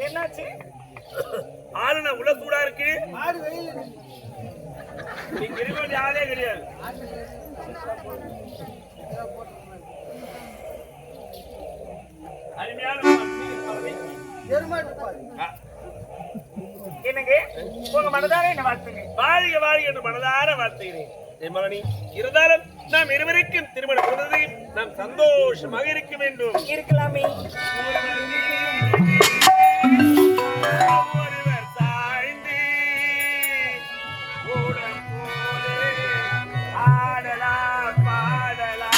என்னாச்சு? ஆளுந உள்ள சூடா இருக்கு. நீங்க இருக்க வேண்டிய ஆளே கிடையாது. என்னங்க உங்க மனதார என்ன வாழ்த்துங்க? வாழ்க வாழ்க என்று மனதார வாழ்த்துகிறேன். மகனி இருந்தாலும் நாம் இருவருக்கும் திருமணம் கொடுத்தது நாம் சந்தோஷமாக இருக்க வேண்டும். இருக்கலாமே. ஒருவர் சாய்ந்து ஓடம் போலே ஆடலாம் பாடலாம்.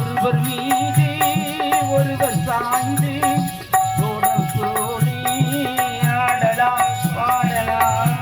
ஒருவர் மீது ஒருவர் சாய்ந்து ஓடம் போலே ஆடலாம் பாடலாம்.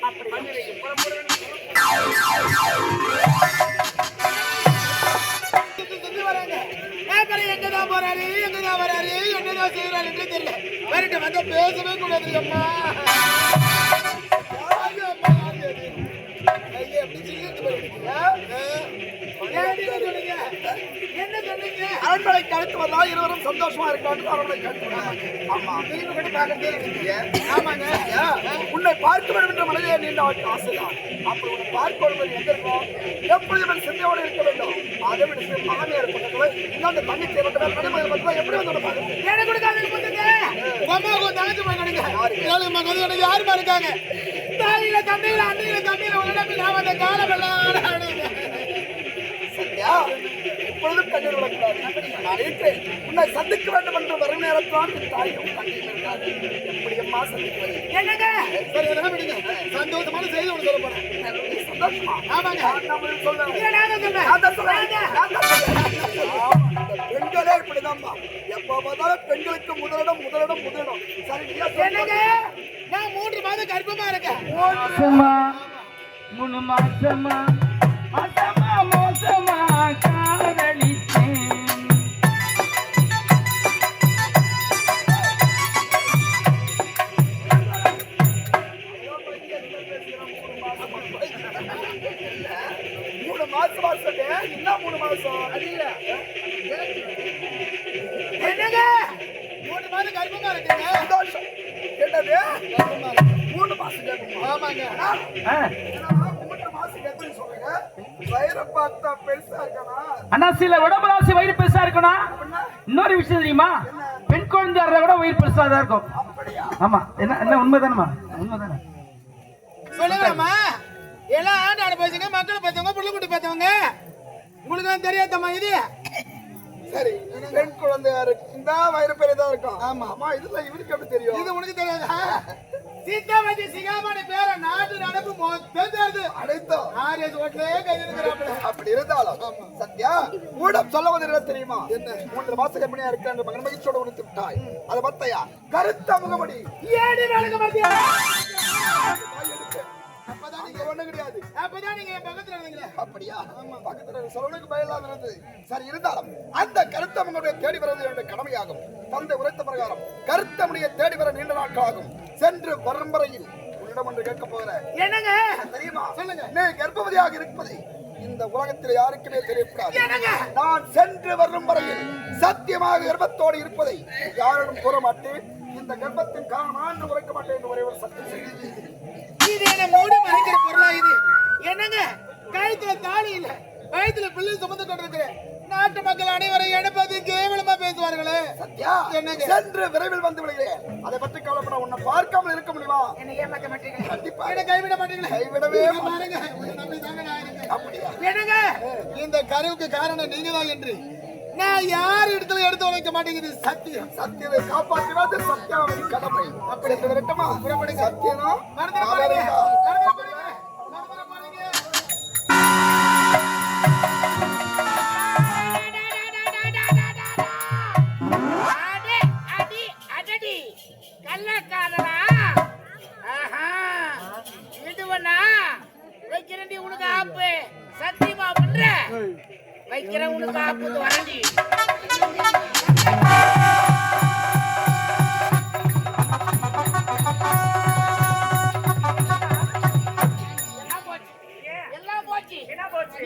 மந்திரிக்கு புறப்பட வேண்டும். எங்கதான் போறாரு எங்கதான் வராரு என்னதான் செய்யறாரு என்று தெரியல. வரட்டு வந்து பேசவே கூடாது அம்மா. அரண்மனைக்கு அடுத்து வந்தா இருவரும் சந்தோஷமா இருக்கான்னு அரண்மனைக்கு அடுத்து வந்தாங்க. ஆமா திரும்பி கூட பார்க்கறதே இல்லைங்க. ஆமாங்க உன்னை பார்க்க வேண்டும் என்ற மனதிலே நீண்ட ஆசைதான். அப்படி உன்னை பார்க்க வேண்டும் எங்க இருக்கும் எப்பொழுதும் சிந்தையோடு இருக்க வேண்டும். அதை விட மாமியார் பக்கத்துல இன்னொரு தங்கச்சி எப்படி வந்து பாருங்க எனக்கு கொடுக்காது தங்கச்சி மகன் யாருமா இருக்காங்க தாயில தந்தையில அண்ணையில தந்தையில உடனே நான் அந்த காலம் எல்லாம் சத்யா இப்பொழுதும் கண்ணீர் விடக்கூடாது. நான் இருக்கிறேன் உன்னை சந்திக்க வேண்டும் என்று வரும் நேரத்தான் தாயும் கண்ணீர் இருக்காது. எப்படி அம்மா சந்திக்கிறது என்னங்க சரி அதெல்லாம் விடுங்க. சந்தோஷமான செய்தி ஒன்று சொல்ல போறேன். சந்தோஷமா ஆமாங்க பெண்களே இப்படிதான்மா எப்ப பார்த்தாலும் பெண்களுக்கு முதலிடம் முதலிடம் முதலிடம். சரி என்னங்க நான் 3 மாதம் கர்ப்பமா இருக்கேன். 3 மாசமா மாசமா மோசமா காதலிச்சேன். என்ன 3 மாசம் என்னங்க 3 மாதம் கர்ப்பமா இருக்கீங்க. சந்தோஷம் என்னது 3 மாசம் கர்ப்பமா ஆமாங்க 3 மாசம் கர்ப்பம் சொல்லுங்க. வயிறு பார்த்தா பெருசா இருக்கனா அண்ணாசில உடம்பு ராசி வயிறு பெருசா இருக்கணும். இன்னொரு விஷயம் தெரியுமா பெண் குழந்தையார விட வயிறு பெருசா தான் இருக்கும். ஆமா என்ன என்ன உண்மைதானமா உண்மைதானே சொல்லுங்கம்மா. எல்லாம் ஆண்டு அனுபவிச்சுங்க மக்களை பார்த்தவங்க புள்ள குட்டி பார்த்தவங்க உங்களுக்கு தெரியாதம்மா இது. சரி பெண் குழந்தையா இருந்தா வயிறு பெரியதா இருக்கும். ஆமா ஆமா இதுல இவருக்கு எப்படி தெரியும்? இது உனக்கு தெரியாதா? சீதாவதி சிகாமணி பேர நாட்டு நடப்பு மொத்தது அடைத்தோம் ஆரியஸ் ஓட்டலே கையிருக்கிறாப்ல. அப்படி இருந்தாலும் சத்யா ஊடம் சொல்ல வந்தது தெரியுமா? என்ன 3 மாசம் கர்ப்பிணியா இருக்க அந்த மகன் மகிழ்ச்சியோட உனக்கு விட்டாய். அதை பத்தையா கருத்த முகமடி ஏடி நடக்க மாட்டியா? அப்பதான் நீங்க ஒண்ணு கிடையாது. அப்பதான் நீங்க பக்கத்துல இருந்தீங்களே. அப்படியா? ஆமா பக்கத்துல சொல்லுக்கு பயலாத இருந்தது. சரி இருந்தாலும் அந்த கருத்த முகமுடைய தேடி வருவது என்னுடைய கடமையாகும். தந்தை உரைத்த பிரகாரம் கருத்த முனியை தேடி வர நீண்ட நாட்களாகும். சென்று பரம்பரையில் உன்னிடம் ஒன்று கேட்க போகிறேன். என்னங்க தெரியுமா? சொல்லுங்க. நீ கர்ப்பவதியாக இருப்பது இந்த உலகத்தில் யாருக்குமே தெரியக்கூடாது. நான் சென்று வரும் வரையில் சத்தியமாக கர்ப்பத்தோடு இருப்பதை யாரிடம் கூற மாட்டேன். இந்த கர்ப்பத்தின் காரணம் உரைக்க மாட்டேன் என்று ஒரே ஒரு சத்தியம் செய்து இது என்ன மூடி மறைக்கிற பொருளா இது? என்னங்க கழுத்துல தாலி இல்ல வயிற்றுல பிள்ளை சுமந்து கொண்டிருக்கிறேன். நாட்டு மக்கள் அனைவரும் எடுப்பது கேவலமா பேசுவார்களே. சத்யா என்னங்க சென்று விரைவில் வந்து விடுகிறேன். அதை பற்றி கவலைப்பட உன்னை பார்க்காமல் இருக்க முடியுமா? என்ன ஏமாத்த மாட்டீங்க? கண்டிப்பா என்ன கைவிட மாட்டீங்களா? கைவிடவே பாருங்க நம்பி தாங்க நான் இருக்கேன். அப்படியா? என்னங்க இந்த கருவுக்கு காரணம் நீங்க தான் என்று நான் யார் இடத்துல எடுத்து உழைக்க மாட்டேங்குது. சத்தியம் சத்தியத்தை காப்பாற்றுவது சத்யாவின் கடமை. அப்படி விரட்டமா புறப்படுங்க. சத்தியனா சத்தியமா பண்ற வைக்கிற உனக்கு ஆப்பு வரண்டி எல்லாம் போச்சு என்ன போச்சு